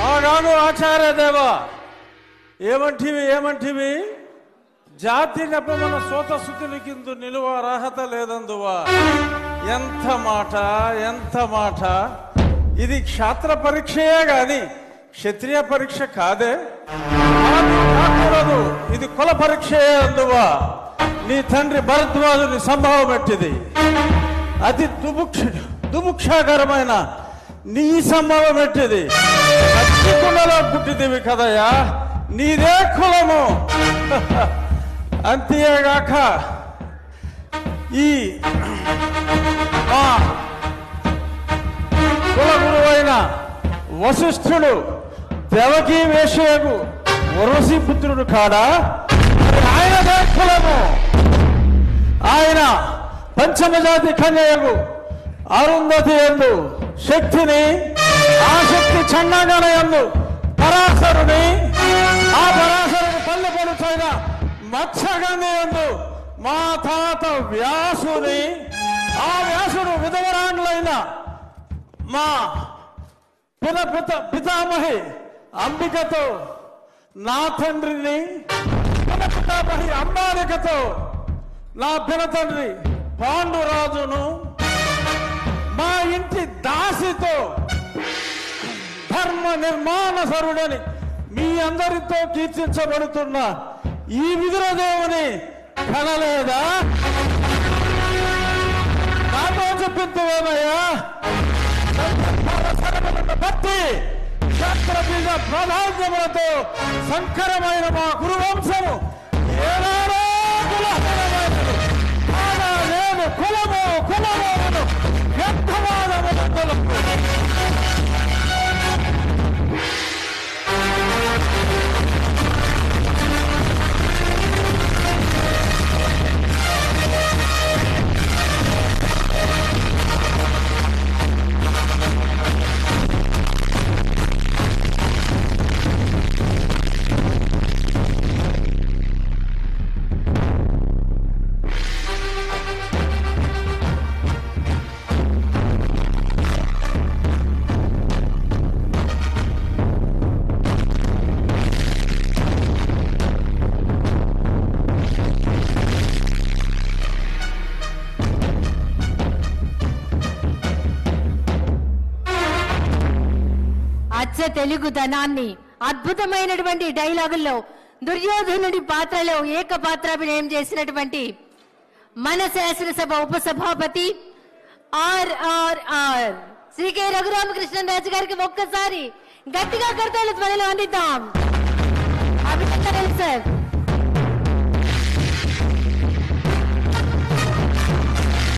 ఆగాను ఆచార్య దేవా, ఏమంటివి జాతి నెపమన సోతసుతునికిందు నిలువ అర్హత లేదందువా. ఎంత మాట ఇది క్షాత్ర పరీక్షయే గాని క్షత్రియ పరీక్ష కాదే. కాకూడదు, ఇది కుల పరీక్షయే అందువా. నీ తండ్రి భరద్వాజుని సంభవం ఎట్టిది. అతి దుముక్షాకరమైన నీ సంభవం ఎట్టిది. కుండలో పుట్టిదివి కదయ్యా, నీదే కులము. అంతేగాక ఈ మా కులగురువైన వశిష్ఠుడు దేవకీ వేషయకు వరసి పుత్రుడు కాడా, ఆయనదే కులము. ఆయన పంచమజాతి కన్యకు అరుంధతి యందు శక్తిని, ఆ శక్తి చండాగణ యందు పరాశరుని, ఆ పరాశరుని పల్లె పడుచైన మత్స్యగంధి యందు మా తాత వ్యాసుని, ఆ వ్యాసుడు విధవరాండ్లైన మా పితామహి అంబికతో, నా తండ్రిని పితామహి అంబాలికతో, నా పినతండ్రి పాండురాజును, మా ఇంటి దాసితో ధర్మ నిర్మాణసరుడని మీ అందరితో కీర్తించబడుతున్న ఈ విదురదేవుని కనలేదా? నాతో చెప్పిందేమయ్యా. బట్టి క్షత్రబీజ ప్రాధాన్యములతో సంకరమైన మా కురువంశము ఏనాడో కులహీనమైనది. నేను కులము వ్యర్థవాదములకు తెలుగుదనాన్ని అద్భుతమైనటువంటి డైలాగుల్లో దుర్యోధనుడి పాత్రలో ఏకపాత్రాభినయం చేసినటువంటి మన శాసనసభ ఉపసభాపతి RRR శ్రీ కె రఘురామకృష్ణరాజు గారికి ఒక్కసారి గట్టిగా కర్తవ్య ధ్వనిలో అందిద్దాం. అభినందనలు సార్.